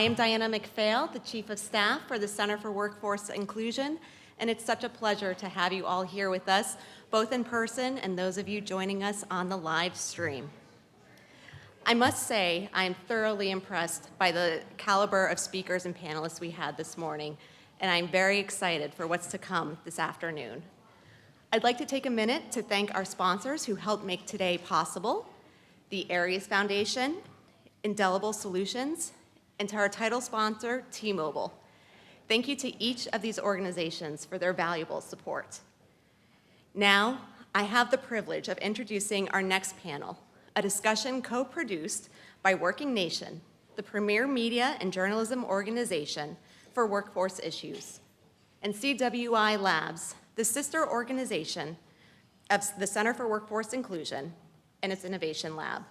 am Diana McPhail, the Chief of Staff for the Center for Workforce Inclusion, and it's such a pleasure to have you all here with us, both in person and those of you joining us on the live stream. I must say I am thoroughly impressed by the caliber of speakers and panelists we had this morning, and I'm very excited for what's to come this afternoon. I'd like to take a minute to thank our sponsors who helped make today possible, the Aries Foundation, Indelible Solutions, and to our title sponsor, T-Mobile. Thank you to each of these organizations for their valuable support. Now, I have the privilege of introducing our next panel, a discussion co-produced by WorkingNation, the premier media and journalism organization for workforce issues, and CWI Labs, the sister organization of the Center for Workforce Inclusion and its Innovation Lab.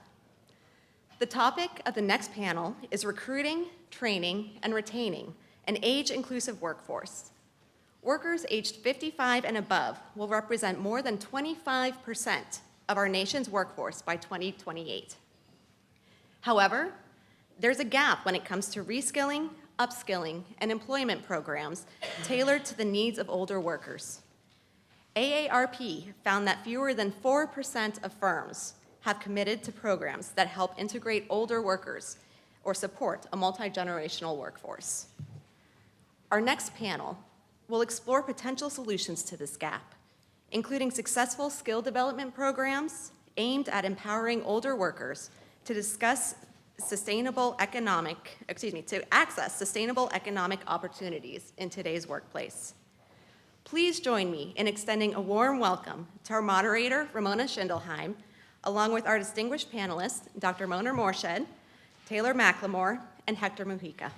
The topic of the next panel is recruiting, training, and retaining an age-inclusive workforce. Workers aged 55 and above will represent more than 25% of our nation's workforce by 2028. However, there's a gap when it comes to reskilling, upskilling, and employment programs tailored to the needs of older workers. AARP found that fewer than 4% of firms have committed to programs that help integrate older workers or support a multi-generational workforce. Our next panel will explore potential solutions to this gap, including successful skill development programs aimed at empowering older workers to access sustainable economic opportunities in today's workplace. Please join me in extending a warm welcome to our moderator, Ramona Schindelheim, along with our distinguished panelists, Dr. Mona Morshed, Taylor McLemore, and Hector Mujica.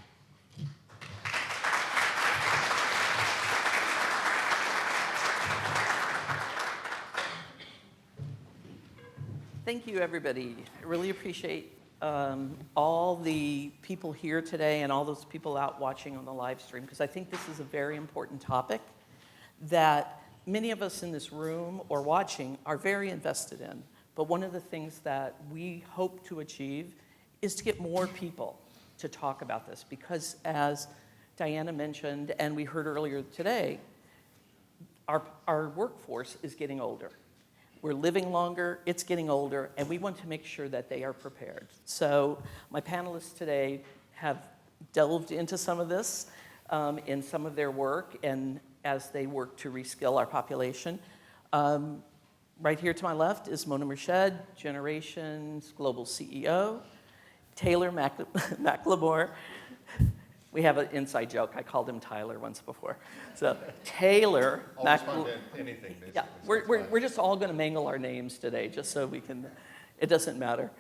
Thank you, everybody. I really appreciate all the people here today and all those people out watching on the live stream, because I think this is a very important topic that many of us in this room or watching are very invested in. But one of the things that we hope to achieve is to get more people to talk about this, because as Diana mentioned, and we heard earlier today, our workforce is getting older. We're living longer, it's getting older, and we want to make sure that they are prepared. So my panelists today have delved into some of this in some of their work and as they work to reskill our population. Right here to my left is Mona Morshed, Generation's global CEO. Taylor McLemore. We have an inside joke. I called him Tyler once before. So Taylor. I'll respond to anything, basically. Yeah, we're just all going to mangle our names today, just so we can. It doesn't matter.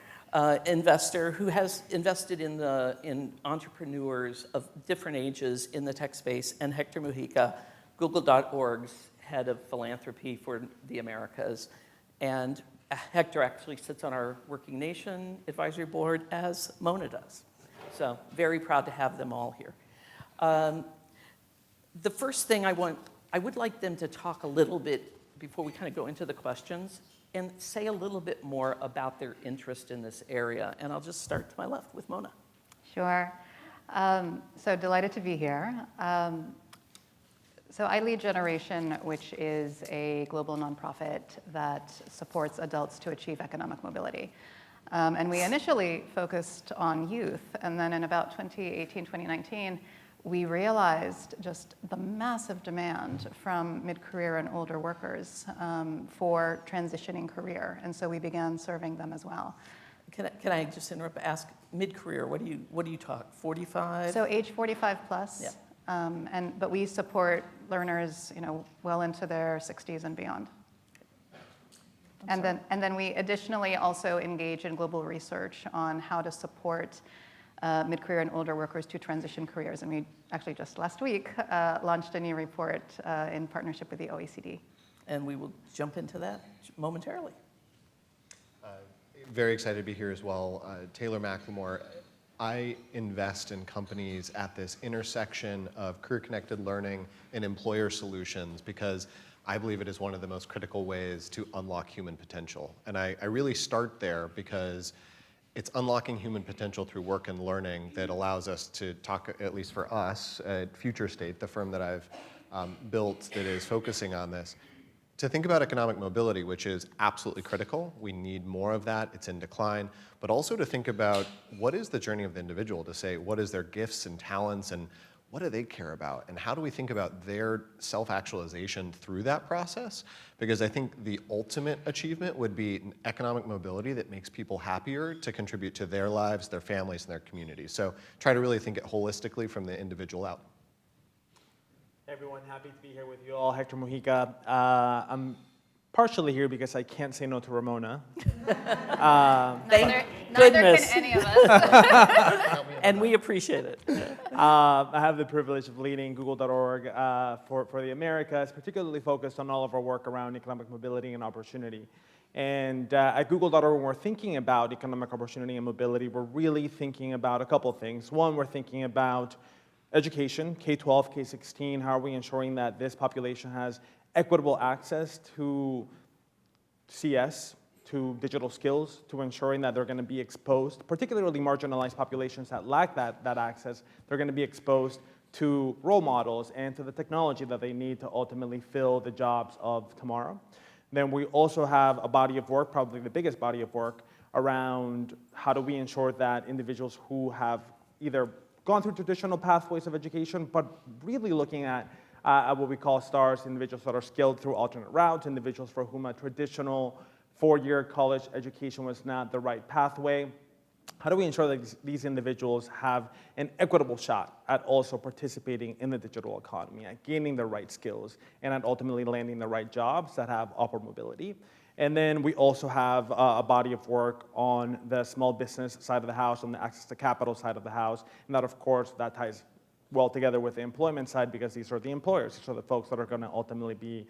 Investor who has invested in entrepreneurs of different ages in the tech space, and Hector Mujica, Google.org's head of philanthropy for the Americas. And Hector actually sits on our WorkingNation advisory board, as Mona does. So very proud to have them all here. The first thing I would like them to talk a little bit, before we kind of go into the questions, and say a little bit more about their interest in this area. And I'll just start to my left with Mona. Sure. So delighted to be here. So I lead Generation, which is a global nonprofit that supports adults to achieve economic mobility. And we initially focused on youth, and then in about 2018, 2019, we realized just the massive demand from mid-career and older workers for transitioning career, and so we began serving them as well. Can I just interrupt? Ask mid-career. What do you talk? 45? So age 45 plus. Yeah. But we support learners, well into their 60s and beyond. And then we additionally also engage in global research on how to support mid-career and older workers to transition careers. And we actually just last week launched a new report in partnership with the OECD. And we will jump into that momentarily. Very excited to be here as well. Taylor McLemore. I invest in companies at this intersection of career-connected learning and employer solutions because I believe it is one of the most critical ways to unlock human potential. And I really start there because it's unlocking human potential through work and learning that allows us to talk, at least for us, at Future State, the firm that I've built that is focusing on this, to think about economic mobility, which is absolutely critical. We need more of that. It's in decline. But also to think about what is the journey of the individual, to say what is their gifts and talents and what do they care about? And how do we think about their self-actualization through that process? Because I think the ultimate achievement would be an economic mobility that makes people happier to contribute to their lives, their families, and their communities. So try to really think it holistically from the individual out. Hey everyone, happy to be here with you all. Hector Mujica. I'm partially here because I can't say no to Ramona. Thank Neither goodness. can any of us. And we appreciate it. I have the privilege of leading Google.org for the Americas, particularly focused on all of our work around economic mobility and opportunity. And at Google.org, when we're thinking about economic opportunity and mobility, we're really thinking about a couple of things. One, we're thinking about education, K-12, K-16. How are we ensuring that this population has equitable access to CS, to digital skills, to ensuring that they're going to be exposed, particularly marginalized populations that lack that access, they're going to be exposed to role models and to the technology that they need to ultimately fill the jobs of tomorrow. Then we also have a body of work, probably the biggest body of work, around how do we ensure that individuals who have either gone through traditional pathways of education, but really looking at what we call STARS, individuals that are skilled through alternate routes, individuals for whom a traditional four-year college education was not the right pathway. How do we ensure that these individuals have an equitable shot at also participating in the digital economy, at gaining the right skills, and at ultimately landing the right jobs that have upward mobility? And then we also have a body of work on the small business side of the house, on the access to capital side of the house, and that, of course, that ties well together with the employment side because these are the employers, these are the folks that are going to ultimately be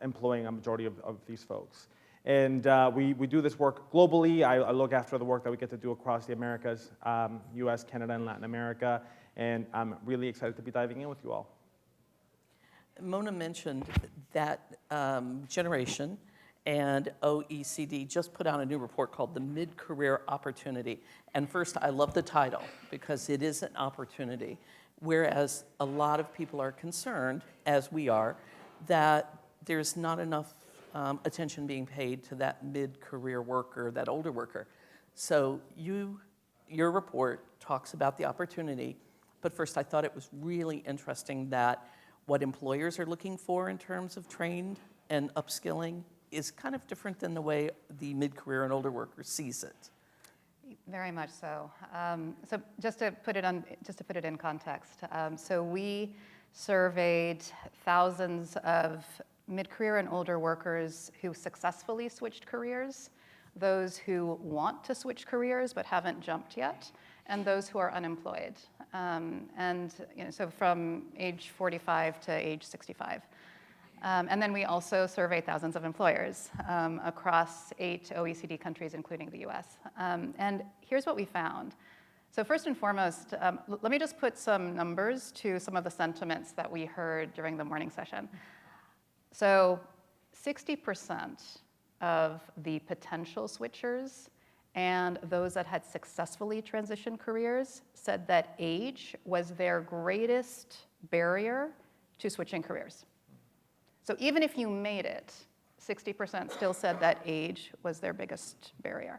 employing a majority of these folks. And we do this work globally. I look after the work that we get to do across the Americas, US, Canada, and Latin America, and I'm really excited to be diving in with you all. Mona mentioned that generation, and OECD just put out a new report called the Mid-Career Opportunity. And first, I love the title because it is an opportunity, whereas a lot of people are concerned, as we are, that there's not enough attention being paid to that mid-career worker, that older worker. So your report talks about the opportunity, but first I thought it was really interesting that what employers are looking for in terms of trained and upskilling is kind of different than the way the mid-career and older worker sees it. Very much so. So just to put it in context, so we surveyed thousands of mid-career and older workers who successfully switched careers, those who want to switch careers but haven't jumped yet, and those who are unemployed. So from age 45 to age 65. And then we also surveyed thousands of employers across 8 OECD countries, including the US. And here's what we found. So first and foremost, let me just put some numbers to some of the sentiments that we heard during the morning session. So 60% of the potential switchers and those that had successfully transitioned careers said that age was their greatest barrier to switching careers. So even if you made it, 60% still said that age was their biggest barrier.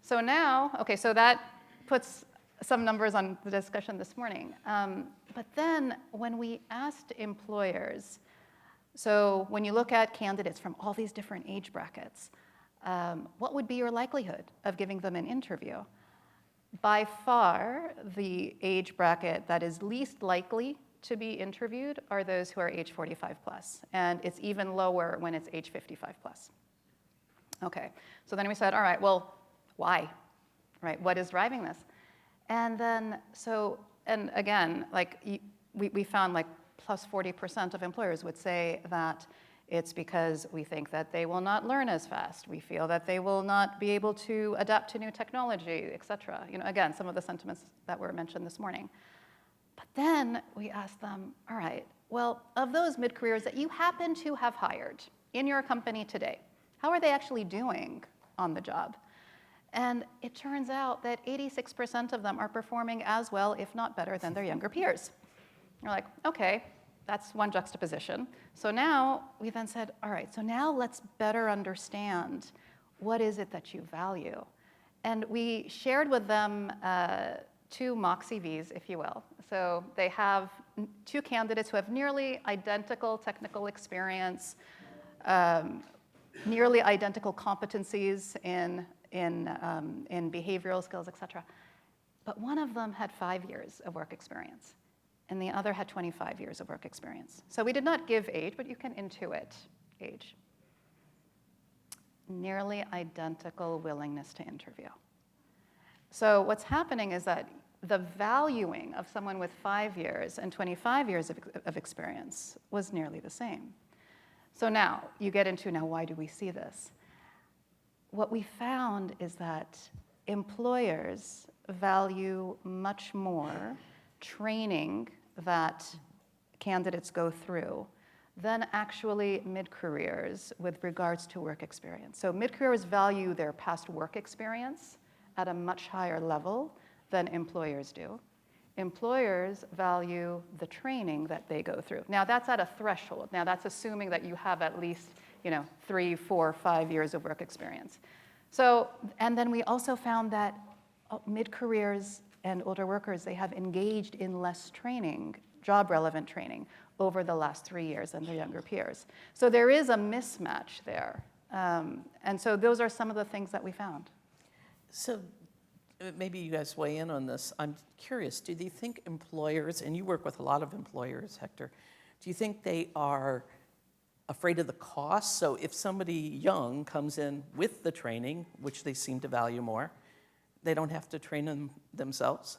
So now, okay, so that puts some numbers on the discussion this morning. But then when we asked employers, so when you look at candidates from all these different age brackets, what would be your likelihood of giving them an interview? By far, the age bracket that is least likely to be interviewed are those who are age 45 plus, and it's even lower when it's age 55 plus. Okay, so then we said, all right, well, why? Right, what is driving this? And then, and again, like we found like plus 40% of employers would say that it's because we think that they will not learn as fast. We feel that they will not be able to adapt to new technology, et cetera. Again, some of the sentiments that were mentioned this morning. But then we asked them, all right, well, of those mid-careers that you happen to have hired in your company today, how are they actually doing on the job? And it turns out that 86% of them are performing as well, if not better, than their younger peers. You're like, okay, that's one juxtaposition. So now we then said, all right, so now let's better understand what is it that you value. And we shared with them 2 mock CVs, if you will. So they have 2 candidates who have nearly identical technical experience, nearly identical competencies in behavioral skills, et cetera. But one of them had 5 years of work experience, and the other had 25 years of work experience. So we did not give age, but you can intuit age. Nearly identical willingness to interview. So what's happening is that the valuing of someone with 5 years and 25 years of experience was nearly the same. So now you get into, now why do we see this? What we found is that employers value much more training that candidates go through than actually mid-careers with regards to work experience. So mid-careers value their past work experience at a much higher level than employers do. Employers value the training that they go through. Now that's at a threshold. Now that's assuming that you have at least 3, 4, 5 years of work experience. So, and then we also found that mid-careers and older workers, they have engaged in less training, job-relevant training, over the last 3 years than their younger peers. So there is a mismatch there. And so those are some of the things that we found. So maybe you guys weigh in on this. I'm curious, do you think employers, and you work with a lot of employers, Hector, do you think they are afraid of the cost? So if somebody young comes in with the training, which they seem to value more, they don't have to train them themselves?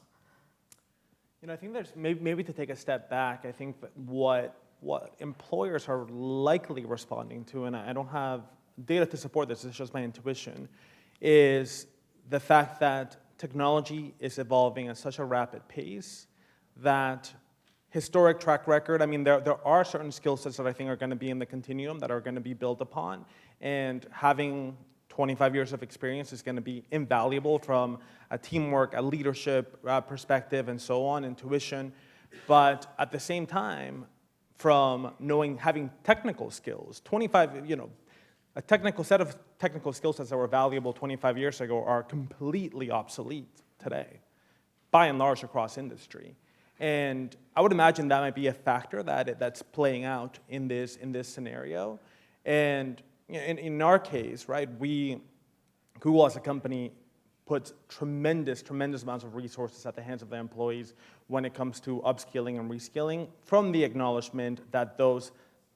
I think there's maybe to take a step back. I think that what employers are likely responding to, and I don't have data to support this, it's just my intuition, is the fact that technology is evolving at such a rapid pace that historic track record, there are certain skill sets that I think are going to be in the continuum that are going to be built upon, and having 25 years of experience is going to be invaluable from a teamwork, a leadership perspective, and so on, intuition. But at the same time, from having technical skills, a technical set of technical skill sets that were valuable 25 years ago are completely obsolete today, by and large across industry. And I would imagine that might be a factor that's playing out in this scenario. And in our case, right, Google as a company puts tremendous amounts of resources at the hands of their employees when it comes to upskilling and reskilling, from the acknowledgement that those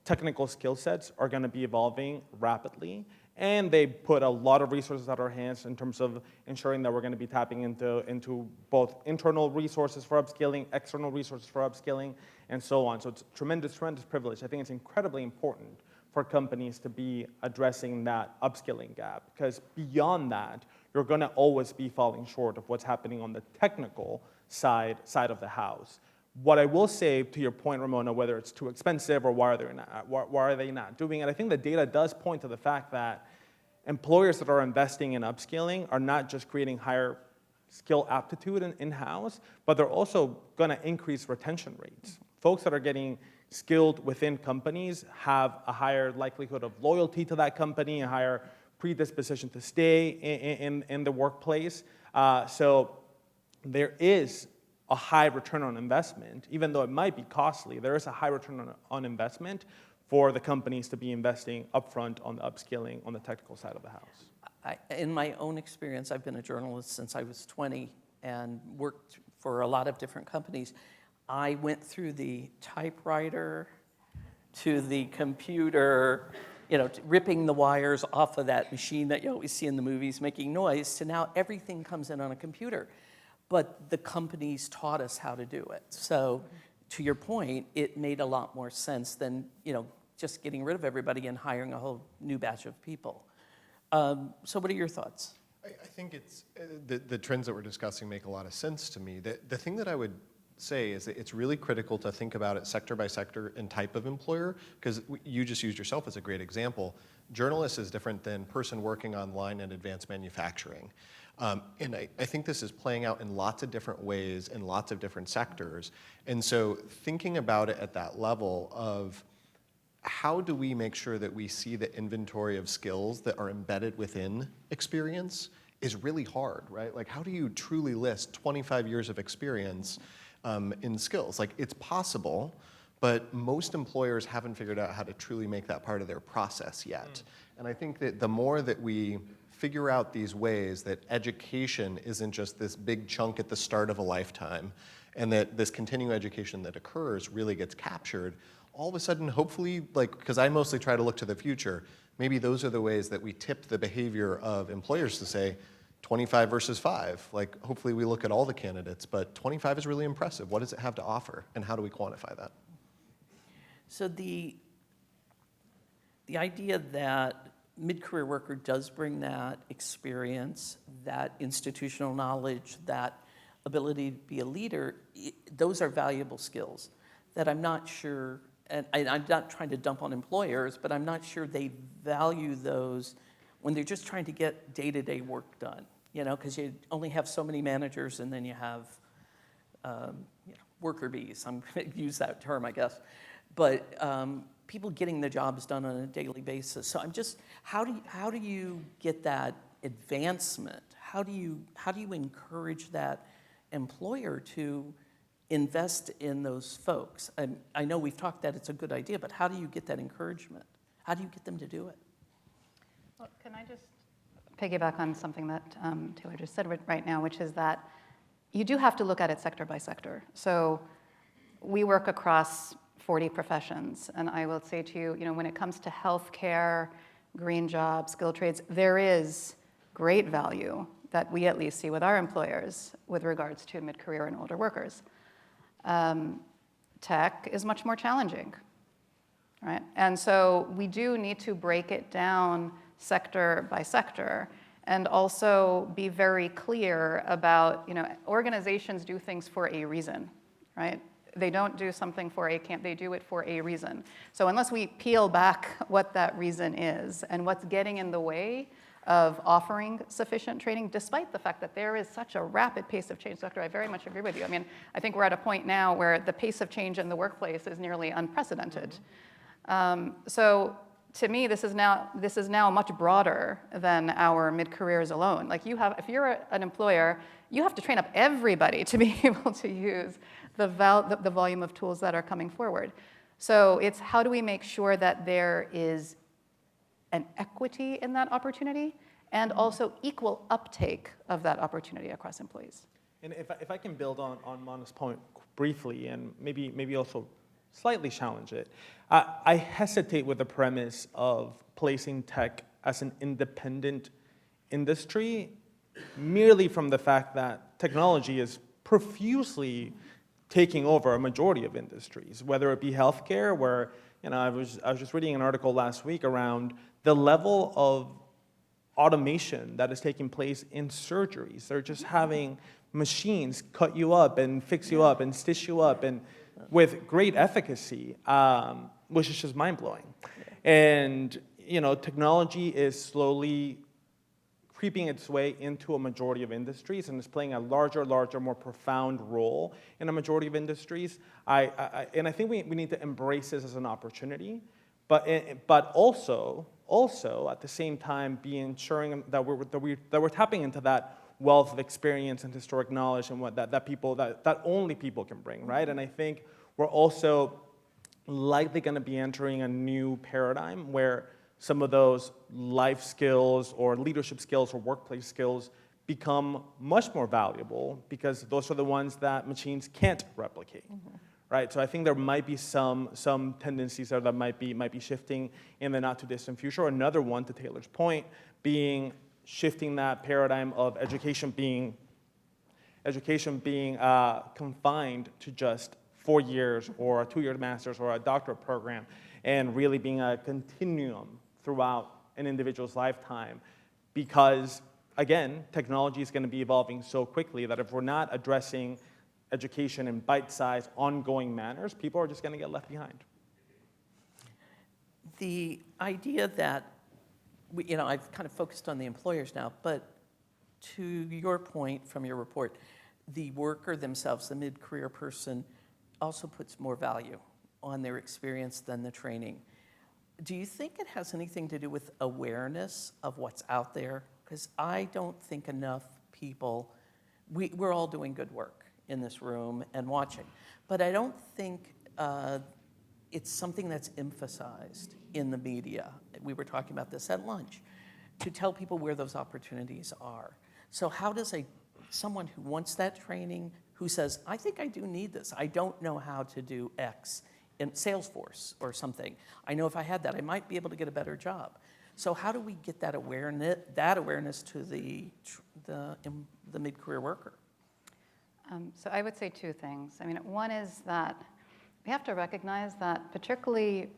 technical skill sets are going to be evolving rapidly. And they put a lot of resources at our hands in terms of ensuring that we're going to be tapping into both internal resources for upskilling, external resources for upskilling, and so on. So it's tremendous privilege. I think it's incredibly important for companies to be addressing that upskilling gap, because beyond that, you're going to always be falling short of what's happening on the technical side of the house. What I will say, to your point, Ramona, whether it's too expensive or why are they not doing it, I think the data does point to the fact that employers that are investing in upskilling are not just creating higher skill aptitude in-house, but they're also going to increase retention rates. Folks that are getting skilled within companies have a higher likelihood of loyalty to that company, a higher predisposition to stay in the workplace. So there is a high return on investment, even though it might be costly. There is a high return on investment for the companies to be investing upfront on the upskilling on the technical side of the house. In my own experience, I've been a journalist since I was 20 and worked for a lot of different companies. I went through the typewriter to the computer, ripping the wires off of that machine that you always see in the movies making noise, to now everything comes in on a computer. But the companies taught us how to do it. So to your point, it made a lot more sense than just getting rid of everybody and hiring a whole new batch of people. So what are your thoughts? I think it's the trends that we're discussing make a lot of sense to me. The thing that I would say is that it's really critical to think about it sector by sector and type of employer, because you just used yourself as a great example. Journalist is different than person working online in advanced manufacturing. And I think this is playing out in lots of different ways in lots of different sectors. And so thinking about it at that level of how do we make sure that we see the inventory of skills that are embedded within experience is really hard, right? Like, how do you truly list 25 years of experience in skills? Like, it's possible, but most employers haven't figured out how to truly make that part of their process yet. And I think that the more that we figure out these ways that education isn't just this big chunk at the start of a lifetime, and that this continuing education that occurs really gets captured, all of a sudden, hopefully, like, because I mostly try to look to the future, maybe those are the ways that we tip the behavior of employers to say, 25 versus 5. Like, hopefully we look at all the candidates, but 25 is really impressive. What does it have to offer, and how do we quantify that? So the idea that mid-career worker does bring that experience, that institutional knowledge, that ability to be a leader, those are valuable skills that I'm not sure, and I'm not trying to dump on employers, but I'm not sure they value those when they're just trying to get day-to-day work done, you know, because you only have so many managers, and then you have worker bees. I'm going to use that term, I guess. But people getting the jobs done on a daily basis. So I'm just, how do you get that advancement? How do you encourage that employer to invest in those folks? I know we've talked that it's a good idea, but how do you get that encouragement? How do you get them to do it? Well, can I just piggyback on something that Taylor just said right now, which is that you do have to look at it sector by sector. So we work across 40 professions, and I will say to you, you know, when it comes to healthcare, green jobs, skilled trades, there is great value that we at least see with our employers with regards to mid-career and older workers. Tech is much more challenging, right? And so we do need to break it down sector by sector and also be very clear about, you know, organizations do things for a reason, right? They don't do something for a camp, they do it for a reason. So unless we peel back what that reason is and what's getting in the way of offering sufficient training, despite the fact that there is such a rapid pace of change, Doctor, I very much agree with you. I mean, I think we're at a point now where the pace of change in the workplace is nearly unprecedented. So to me, this is now much broader than our mid-careers alone. Like if you're an employer, you have to train up everybody to be able to use the volume of tools that are coming forward. So it's how do we make sure that there is an equity in that opportunity and also equal uptake of that opportunity across employees. And if I can build on Mana's point briefly and maybe also slightly challenge it, I hesitate with the premise of placing tech as an independent industry merely from the fact that technology is profusely taking over a majority of industries, whether it be healthcare, where, you know, I was just reading an article last week around the level of automation that is taking place in surgeries. They're just having machines cut you up and fix you up and stitch you up, and with great efficacy, which is just mind-blowing. And, you know, technology is slowly creeping its way into a majority of industries and is playing a larger, more profound role in a majority of industries. And I think we need to embrace this as an opportunity, but also at the same time be ensuring that we're tapping into that wealth of experience and historic knowledge and what that only people can bring, right? And I think we're also likely going to be entering a new paradigm where some of those life skills or leadership skills or workplace skills become much more valuable because those are the ones that machines can't replicate, right? So I think there might be some tendencies there that might be shifting in the not too distant future. Another one, to Taylor's point, being shifting that paradigm of education being confined to just 4 years or a 2-year master's or a doctorate program, and really being a continuum throughout an individual's lifetime. Because, again, technology is going to be evolving so quickly that if we're not addressing education in bite-sized, ongoing manners, people are just going to get left behind. The idea that, I've kind of focused on the employers now, but to your point from your report, the worker themselves, the mid-career person, also puts more value on their experience than the training. Do you think it has anything to do with awareness of what's out there? Because I don't think enough people, we're all doing good work in this room and watching, but I don't think it's something that's emphasized in the media. We were talking about this at lunch, to tell people where those opportunities are. So how does someone who wants that training, who says, I think I do need this, I don't know how to do X in Salesforce or something. I know if I had that, I might be able to get a better job. So how do we get that awareness to the mid-career worker? So I would say two things. I mean, one is that we have to recognize that particularly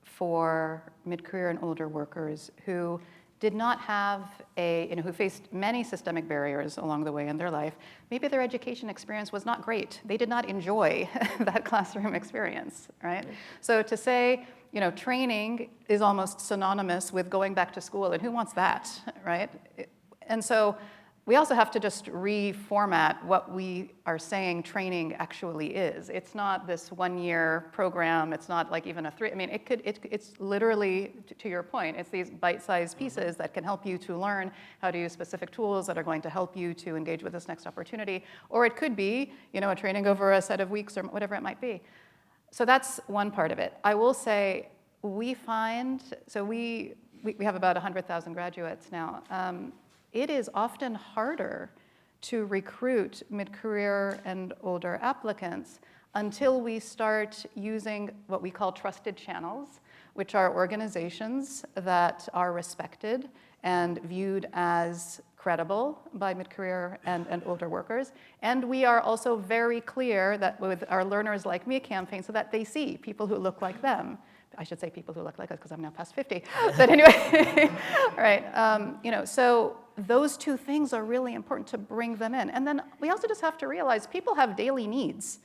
for mid-career and older workers who did not have who faced many systemic barriers along the way in their life, maybe their education experience was not great. They did not enjoy that classroom experience, right? So to say, training is almost synonymous with going back to school, and who wants that, right? And so we also have to just reformat what we are saying training actually is. It's not this one-year program. It's not like even a three. I mean, it's literally, to your point, it's these bite-sized pieces that can help you to learn how to use specific tools that are going to help you to engage with this next opportunity. Or it could be, a training over a set of weeks or whatever it might be. So that's one part of it. I will say we find, so we have about 100,000 graduates now. It is often harder to recruit mid-career and older applicants until we start using what we call trusted channels, which are organizations that are respected and viewed as credible by mid-career and older workers. And we are also very clear that with our Learners Like Me campaign so that they see people who look like them. I should say people who look like us because I'm now past 50. But anyway, right. So those two things are really important to bring them in. And then we also just have to realize people have daily needs,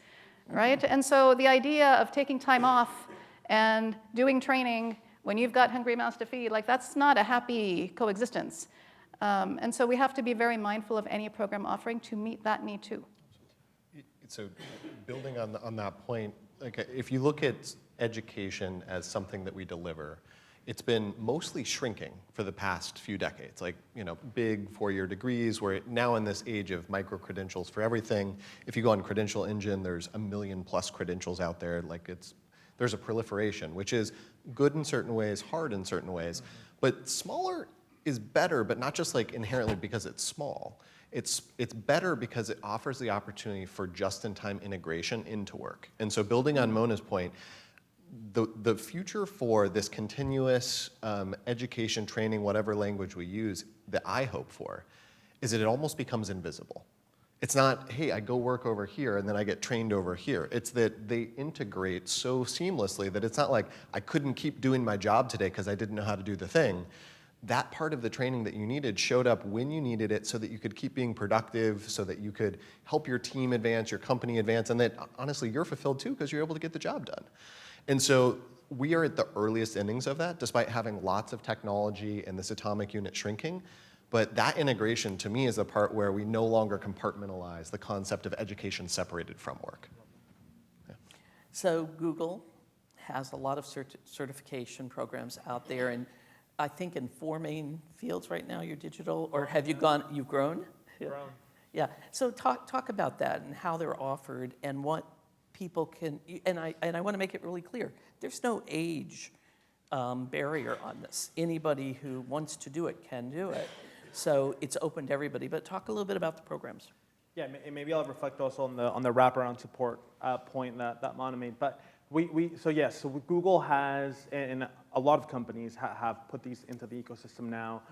right? And so the idea of taking time off and doing training when you've got hungry mouths to feed, that's not a happy coexistence. And so we have to be very mindful of any program offering to meet that need too. So building on that point, if you look at education as something that we deliver, it's been mostly shrinking for the past few decades. Big four-year degrees, we're now in this age of micro-credentials for everything. If you go on Credential Engine, there's 1 million+ credentials out there. There's a proliferation, which is good in certain ways, hard in certain ways. But smaller is better, but not just inherently because it's small. It's better because it offers the opportunity for just-in-time integration into work. And so building on Mona's point, the future for this continuous education, training, whatever language we use, that I hope for, is that it almost becomes invisible. It's not, hey, I go work over here and then I get trained over here. It's that they integrate so seamlessly that it's not like I couldn't keep doing my job today because I didn't know how to do the thing. That part of the training that you needed showed up when you needed it so that you could keep being productive, so that you could help your team advance, your company advance, and that honestly you're fulfilled too because you're able to get the job done. And so we are at the earliest innings of that, despite having lots of technology and this atomic unit shrinking. But that integration, to me, is the part where we no longer compartmentalize the concept of education separated from work. Yeah. So Google has a lot of certification programs out there, and I think in 4 main fields right now, you're digital, or have you gone, you've grown? Grown. Yeah, so talk about that and how they're offered and what people can, and I want to make it really clear, there's no age barrier on this. Anybody who wants to do it can do it. So it's open to everybody, but talk a little bit about the programs. Yeah, and maybe I'll reflect also on the wraparound support point that Mona made. But so Google has, and a lot of companies have put these into the ecosystem now,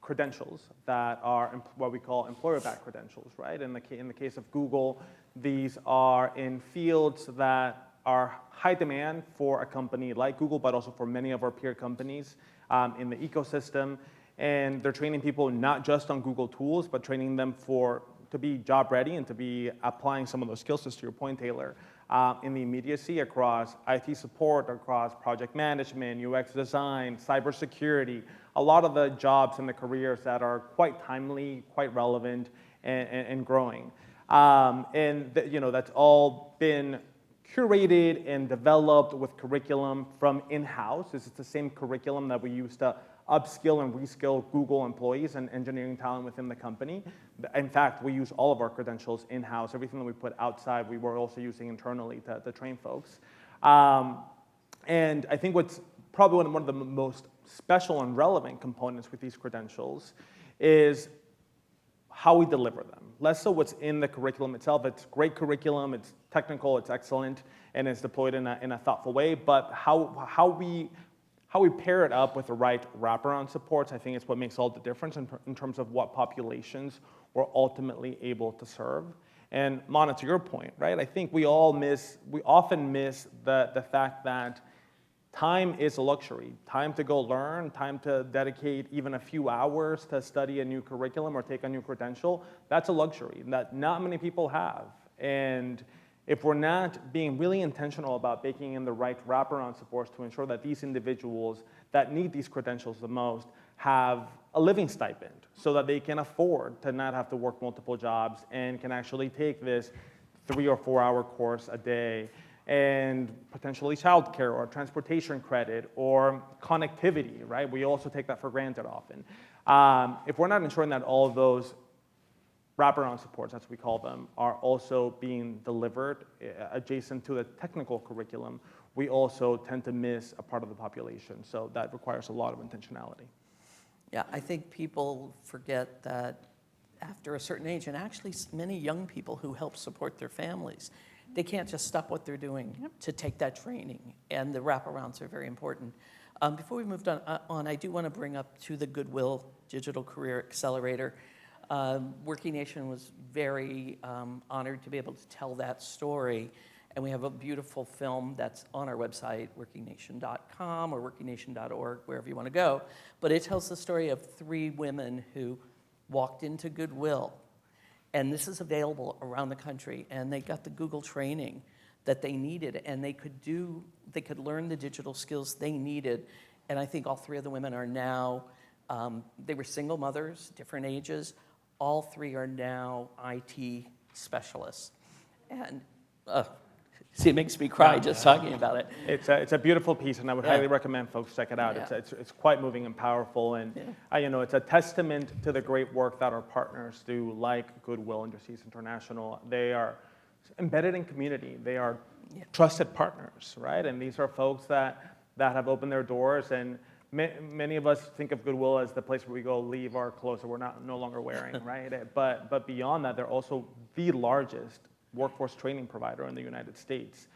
credentials that are what we call employer-backed credentials, right? In the case of Google, these are in fields that are high demand for a company like Google, but also for many of our peer companies in the ecosystem. And they're training people not just on Google tools, but training them to be job ready and to be applying some of those skills, to your point, Taylor, in the immediacy across IT support, across project management, UX design, cybersecurity, a lot of the jobs and the careers that are quite timely, quite relevant, and growing. That's all been curated and developed with curriculum from in-house. This is the same curriculum that we use to upskill and reskill Google employees and engineering talent within the company. In fact, we use all of our credentials in-house. Everything that we put outside, we were also using internally to train folks. And I think what's probably one of the most special and relevant components with these credentials is how we deliver them. Less so what's in the curriculum itself. It's great curriculum, it's technical, it's excellent, and it's deployed in a thoughtful way, but how we pair it up with the right wraparound supports, I think is what makes all the difference in terms of what populations we're ultimately able to serve. And Mana, to your point, right? I think we often miss the fact that time is a luxury. Time to go learn, time to dedicate even a few hours to study a new curriculum or take a new credential, that's a luxury that not many people have. And if we're not being really intentional about baking in the right wraparound supports to ensure that these individuals that need these credentials the most have a living stipend so that they can afford to not have to work multiple jobs and can actually take this 3 or 4 hour course a day, and potentially childcare or transportation credit or connectivity, right? We also take that for granted often. If we're not ensuring that all of those wraparound supports, as we call them, are also being delivered adjacent to the technical curriculum, we also tend to miss a part of the population. So that requires a lot of intentionality. Yeah, I think people forget that after a certain age, and actually many young people who help support their families, they can't just stop what they're doing to take that training, and the wraparounds are very important. Before we moved on, I do want to bring up to the Goodwill Digital Career Accelerator. WorkingNation was very honored to be able to tell that story, and we have a beautiful film that's on our website, workingnation.com or workingnation.org, wherever you want to go. But it tells the story of 3 women who walked into Goodwill, and this is available around the country, and they got the Google training that they needed, and they could learn the digital skills they needed. And I think all 3 of the women are now, they were single mothers, different ages. All 3 are now IT specialists. And see, it makes me cry just talking about it. It's a beautiful piece, and I would highly recommend folks check it out. Yeah. It's quite moving and powerful, and it's a testament to the great work that our partners do, like Goodwill and Justice International. They are embedded in community. They are trusted partners, right? And these are folks that have opened their doors, and many of us think of Goodwill as the place where we go leave our clothes that we're no longer wearing, right? But beyond that, they're also the largest workforce training provider in the United States.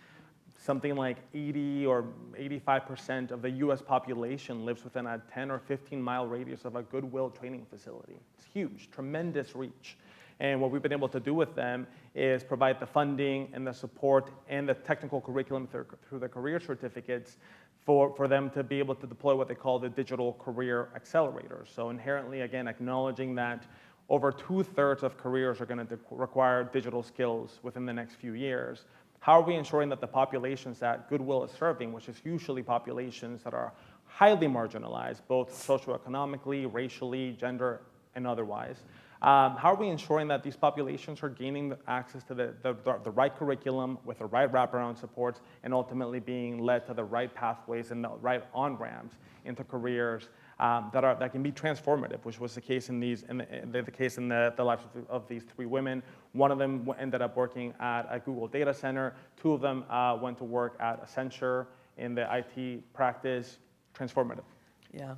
Something like 80 or 85% of the US population lives within a 10 or 15 mile radius of a Goodwill training facility. It's huge, tremendous reach. And what we've been able to do with them is provide the funding and the support and the technical curriculum through the career certificates for them to be able to deploy what they call the digital career accelerator. So inherently, again, acknowledging that over 2/3 of careers are going to require digital skills within the next few years. How are we ensuring that the populations that Goodwill is serving, which is usually populations that are highly marginalized, both socioeconomically, racially, gender, and otherwise, how are we ensuring that these populations are gaining access to the right curriculum with the right wraparound supports and ultimately being led to the right pathways and the right on-ramps into careers that can be transformative, which was the case in the lives of these 3 women. One of them ended up working at a Google data center. 2 of them went to work at Accenture in the IT practice. Transformative. Yeah.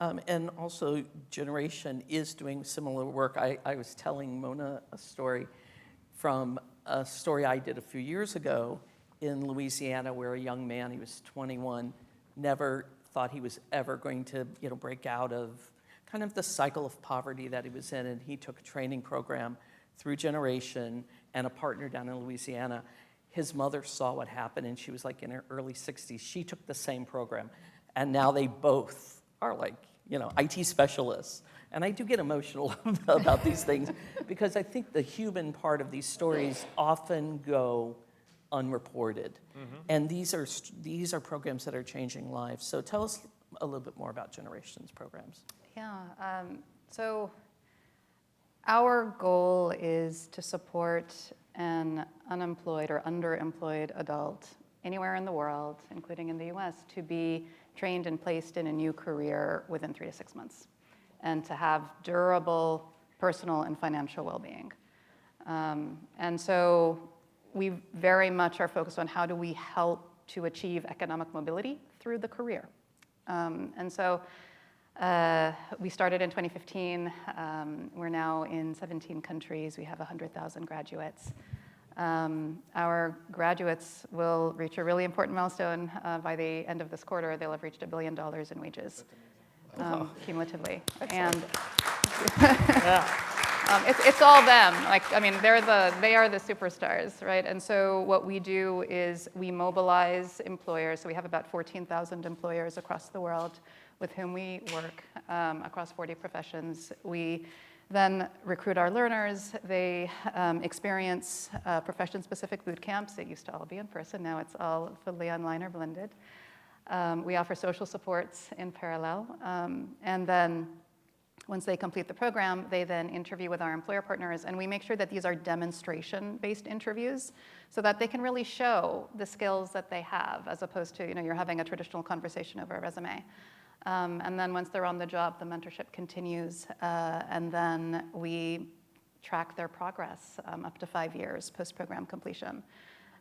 And also, Generation is doing similar work. I was telling Mona a story from a story I did a few years ago in Louisiana, where a young man, he was 21, never thought he was ever going to break out of kind of the cycle of poverty that he was in, and he took a training program through Generation and a partner down in Louisiana. His mother saw what happened, and she was like in her early 60s. She took the same program, and now they both are like, IT specialists. And I do get emotional about these things because I think the human part of these stories often go unreported. And these are programs that are changing lives. So tell us a little bit more about Generations programs. Yeah, so our goal is to support an unemployed or underemployed adult anywhere in the world, including in the US, to be trained and placed in a new career within 3 to 6 months, and to have durable personal and financial well-being. And so we very much are focused on how do we help to achieve economic mobility through the career. And so we started in 2015. We're now in 17 countries. We have 100,000 graduates. Our graduates will reach a really important milestone. By the end of this quarter, they'll have reached $1 billion in wages cumulatively. And it's all them. Like, I mean, they are the superstars, right? And so what we do is we mobilize employers. So we have about 14,000 employers across the world with whom we work across 40 professions. We then recruit our learners. They experience profession-specific boot camps. It used to all be in person. Now it's all fully online or blended. We offer social supports in parallel. And then once they complete the program, they then interview with our employer partners, and we make sure that these are demonstration-based interviews so that they can really show the skills that they have, as opposed to, you're having a traditional conversation over a resume. And then once they're on the job, the mentorship continues, and then we track their progress up to 5 years post-program completion.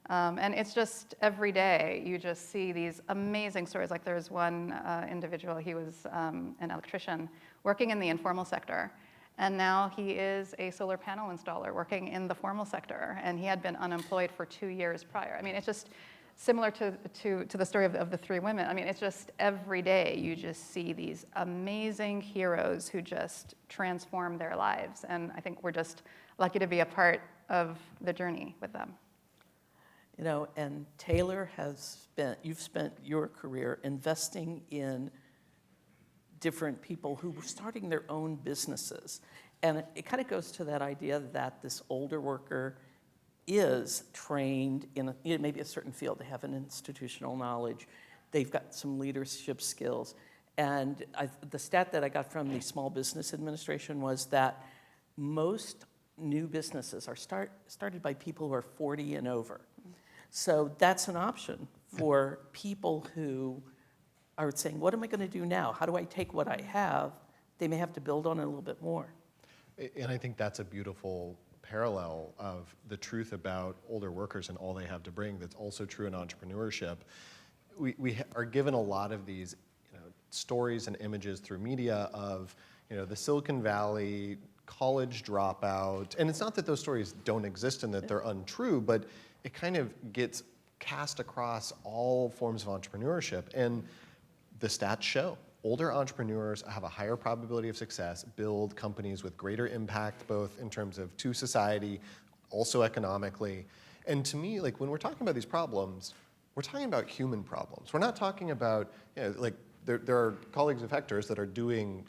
And it's just every day you just see these amazing stories. Like there's one individual, he was an electrician working in the informal sector, and now he is a solar panel installer working in the formal sector, and he had been unemployed for 2 years prior. I mean, it's just similar to the story of the 3 women. I mean, it's just every day you just see these amazing heroes who just transform their lives, and I think we're just lucky to be a part of the journey with them. And Taylor you've spent your career investing in different people who were starting their own businesses. And it kind of goes to that idea that this older worker is trained in maybe a certain field. They have an institutional knowledge. They've got some leadership skills. And the stat that I got from the Small Business Administration was that most new businesses are started by people who are 40 and over. So that's an option for people who are saying, what am I going to do now? How do I take what I have? They may have to build on it a little bit more. And I think that's a beautiful parallel of the truth about older workers and all they have to bring that's also true in entrepreneurship. We are given a lot of these stories and images through media of the Silicon Valley college dropout. And it's not that those stories don't exist and that they're untrue, but it kind of gets cast across all forms of entrepreneurship. And the stats show older entrepreneurs have a higher probability of success, build companies with greater impact, both in terms of to society, also economically. And to me, like when we're talking about these problems, we're talking about human problems. We're not talking about, like there are colleagues of Hector's that are doing,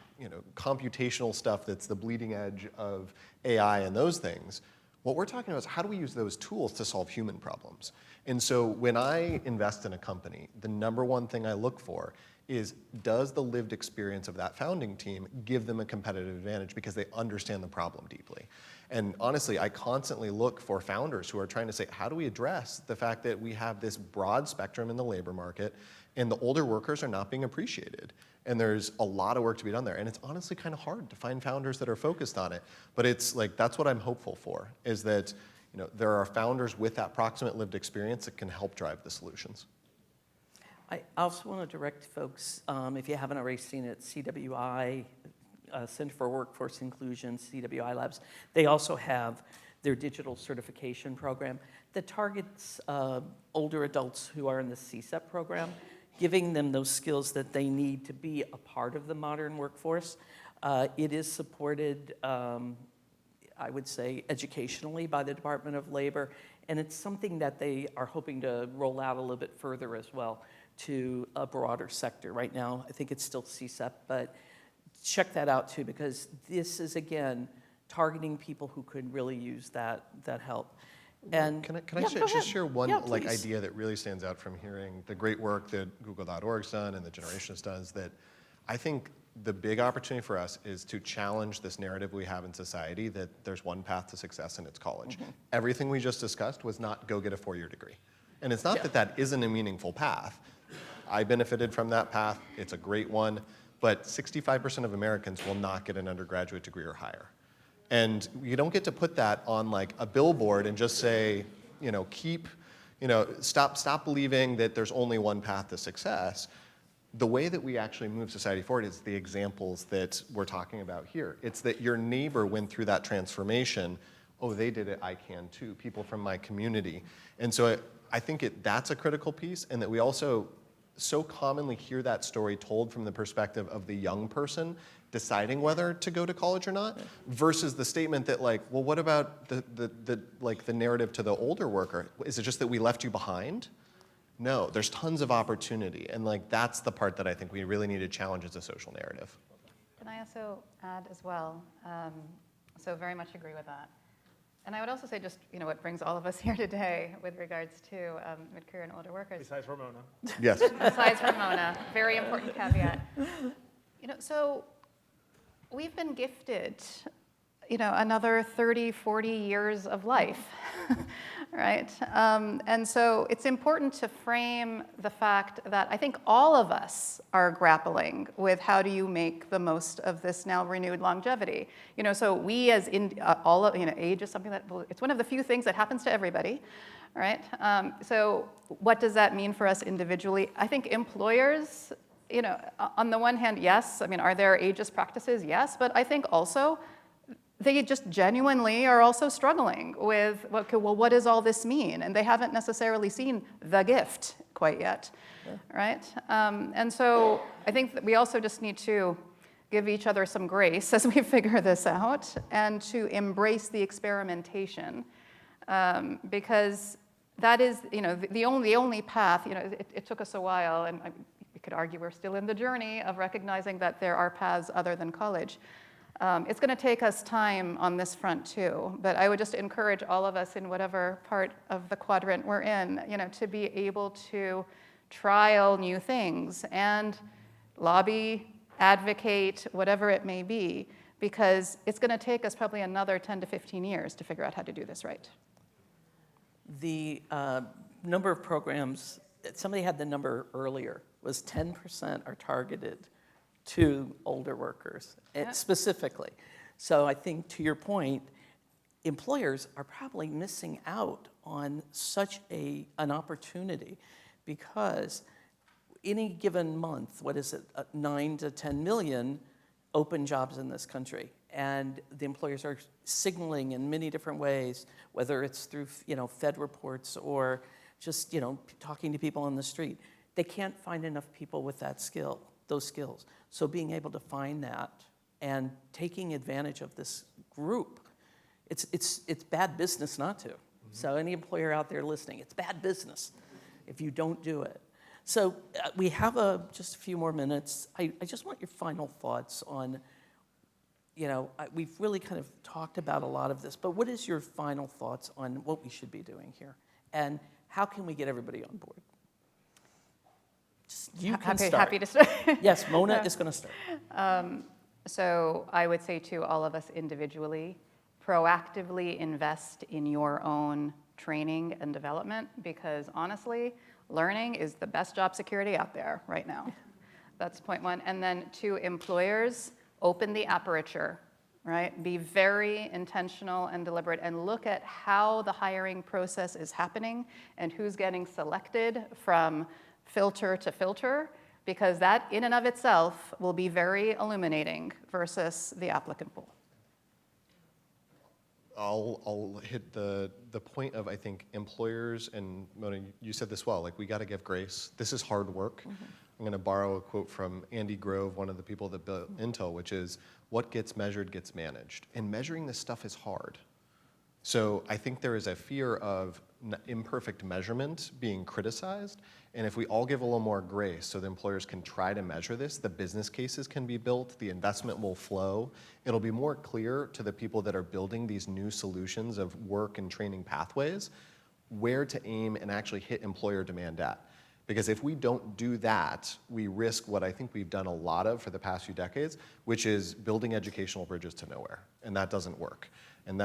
computational stuff that's the bleeding edge of AI and those things. What we're talking about is how do we use those tools to solve human problems? And so when I invest in a company, the number one thing I look for is, does the lived experience of that founding team give them a competitive advantage because they understand the problem deeply? And honestly, I constantly look for founders who are trying to say, how do we address the fact that we have this broad spectrum in the labor market and the older workers are not being appreciated? And there's a lot of work to be done there. And it's honestly kind of hard to find founders that are focused on it. But it's like, that's what I'm hopeful for, is that there are founders with that proximate lived experience that can help drive the solutions. I also want to direct folks, if you haven't already seen it, CWI, Center for Workforce Inclusion, CWI Labs, they also have their digital certification program that targets older adults who are in the CSEP program, giving them those skills that they need to be a part of the modern workforce. It is supported, I would say, educationally by the Department of Labor, and it's something that they are hoping to roll out a little bit further as well to a broader sector. Right now, I think it's still CSEP, but check that out too, because this is, again, targeting people who could really use that help. And Can I Yeah, go just ahead. share one Yeah, like please. idea that really stands out from hearing the great work that Google.org's done and the Generation's done is that I think the big opportunity for us is to challenge this narrative we have in society that there's one path to success and it's college. Everything we just discussed was not go get a 4-year degree. And it's not Yeah. that that isn't a meaningful path. I benefited from that path. It's a great one. But 65% of Americans will not get an undergraduate degree or higher. And you don't get to put that on like a billboard and just say, stop believing that there's only one path to success. The way that we actually move society forward is the examples that we're talking about here. It's that your neighbor went through that transformation. Oh, they did it, I can too. People from my community. And so I think that's a critical piece, and that we also so commonly hear that story told from the perspective of the young person deciding whether to go to college or not, versus the statement that like, well, what about the narrative to the older worker? Is it just that we left you behind? No, there's tons of opportunity, and like that's the part that I think we really need to challenge as a social narrative. Can I also add as well? So very much agree with that. And I would also say just, what brings all of us here today with regards to mid-career and older workers. Besides Ramona. Yes. Besides Ramona, very important caveat. So we've been gifted, another 30, 40 years of life, right? And so it's important to frame the fact that I think all of us are grappling with how do you make the most of this now renewed longevity. So we as age is something that, it's one of the few things that happens to everybody, right? So what does that mean for us individually? I think employers, on the one hand, yes, are there ageist practices? Yes, but I think also they just genuinely are also struggling with, okay, well, what does all this mean? And they haven't necessarily seen the gift quite yet, right? And so I think that we also just need to give each other some grace as we figure this out and to embrace the experimentation, because that is, the only path. It took us a while, and we could argue we're still in the journey of recognizing that there are paths other than college. It's going to take us time on this front too, but I would just encourage all of us in whatever part of the quadrant we're in, to be able to trial new things and lobby, advocate, whatever it may be, because it's going to take us probably another 10 to 15 years to figure out how to do this right. The number of programs, somebody had the number earlier, was 10% are targeted to older workers, specifically. So I think, to your point, employers are probably missing out on such an opportunity, because any given month, 9 to 10 million open jobs in this country, and the employers are signaling in many different ways, whether it's through Fed reports or just talking to people on the street. They can't find enough people with those skills. So being able to find that and taking advantage of this group, it's bad business not to. So any employer out there listening, it's bad business if you don't do it. So we have just a few more minutes. I just want your final thoughts on, we've really kind of talked about a lot of this, but what is your final thoughts on what we should be doing here? And how can we get everybody on board? You can start. Happy to start. Yes, Mona is going to start. So I would say to all of us individually, proactively invest in your own training and development, because honestly, learning is the best job security out there right now. That's point one. And then to employers, open the aperture, right? Be very intentional and deliberate and look at how the hiring process is happening and who's getting selected from filter to filter, because that in and of itself will be very illuminating versus the applicant pool. I'll hit the point of, I think, employers, and Mona, you said this well, like we got to give grace. This is hard work. I'm going to borrow a quote from Andy Grove, one of the people that built Intel, which is, what gets measured gets managed. And measuring this stuff is hard. So I think there is a fear of imperfect measurement being criticized. And if we all give a little more grace so the employers can try to measure this, the business cases can be built, the investment will flow. It'll be more clear to the people that are building these new solutions of work and training pathways where to aim and actually hit employer demand at. Because if we don't do that, we risk what I think we've done a lot of for the past few decades, which is building educational bridges to nowhere, and that doesn't work.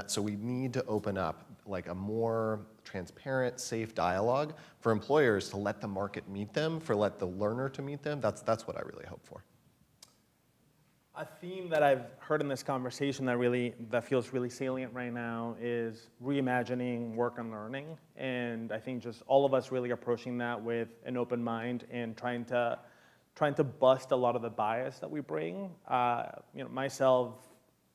So we need to open up like a more transparent, safe dialogue for employers to let the market meet them, let the learner to meet them. That's what I really hope for. A theme that I've heard in this conversation that feels really salient right now is reimagining work and learning. And I think just all of us really approaching that with an open mind and trying to bust a lot of the bias that we bring. Myself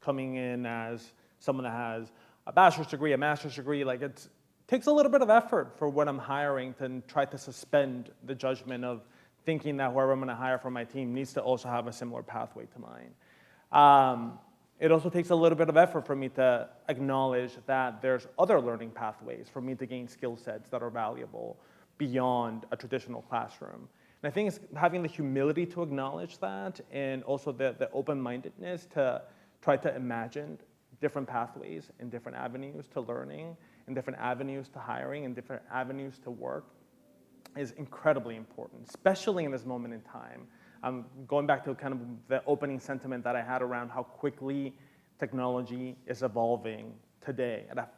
coming in as someone that has a bachelor's degree, a master's degree, like it takes a little bit of effort for when I'm hiring to try to suspend the judgment of thinking that whoever I'm going to hire for my team needs to also have a similar pathway to mine. It also takes a little bit of effort for me to acknowledge that there's other learning pathways for me to gain skill sets that are valuable beyond a traditional classroom. And I think it's having the humility to acknowledge that, and also the open-mindedness to try to imagine different pathways and different avenues to learning, and different avenues to hiring, and different avenues to work is incredibly important, especially in this moment in time. Going back to kind of the opening sentiment that I had around how quickly technology is evolving today at a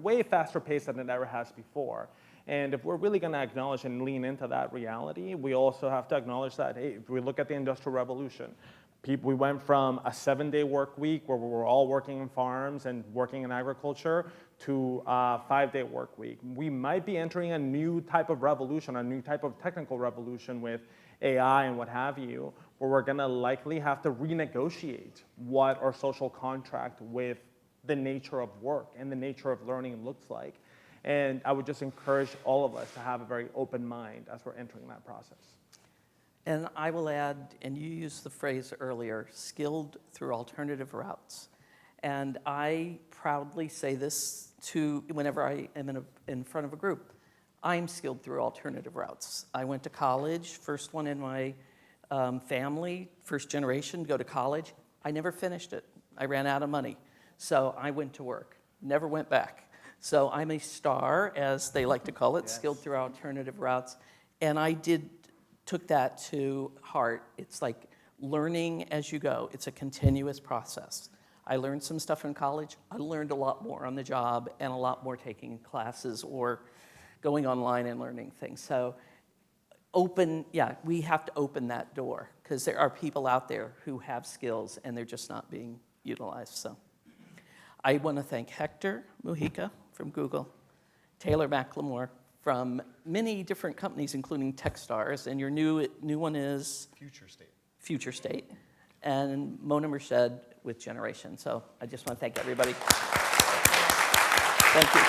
way faster pace than it ever has before. And if we're really going to acknowledge and lean into that reality, we also have to acknowledge that, hey, if we look at the Industrial Revolution, we went from a 7-day work week where we were all working in farms and working in agriculture to a 5-day work week. We might be entering a new type of revolution, a new type of technical revolution with AI and what have you, where we're going to likely have to renegotiate what our social contract with the nature of work and the nature of learning looks like. And I would just encourage all of us to have a very open mind as we're entering that process. And I will add, and you used the phrase earlier, skilled through alternative routes. And I proudly say this whenever I am in front of a group. I'm skilled through alternative routes. I went to college, first one in my family, first generation to go to college. I never finished it. I ran out of money. So I went to work, never went back. So I'm a star, as they like to call it, yes. Skilled through alternative routes. And I took that to heart. It's like learning as you go. It's a continuous process. I learned some stuff in college. I learned a lot more on the job and a lot more taking classes or going online and learning things. So we have to open that door because there are people out there who have skills and they're just not being utilized. So I want to thank Hector Mujica from Google, Taylor McLemore from many different companies, including Techstars, and your new one is? Future State, and Mona Merced with Generation. So I just want to thank everybody. Thank you.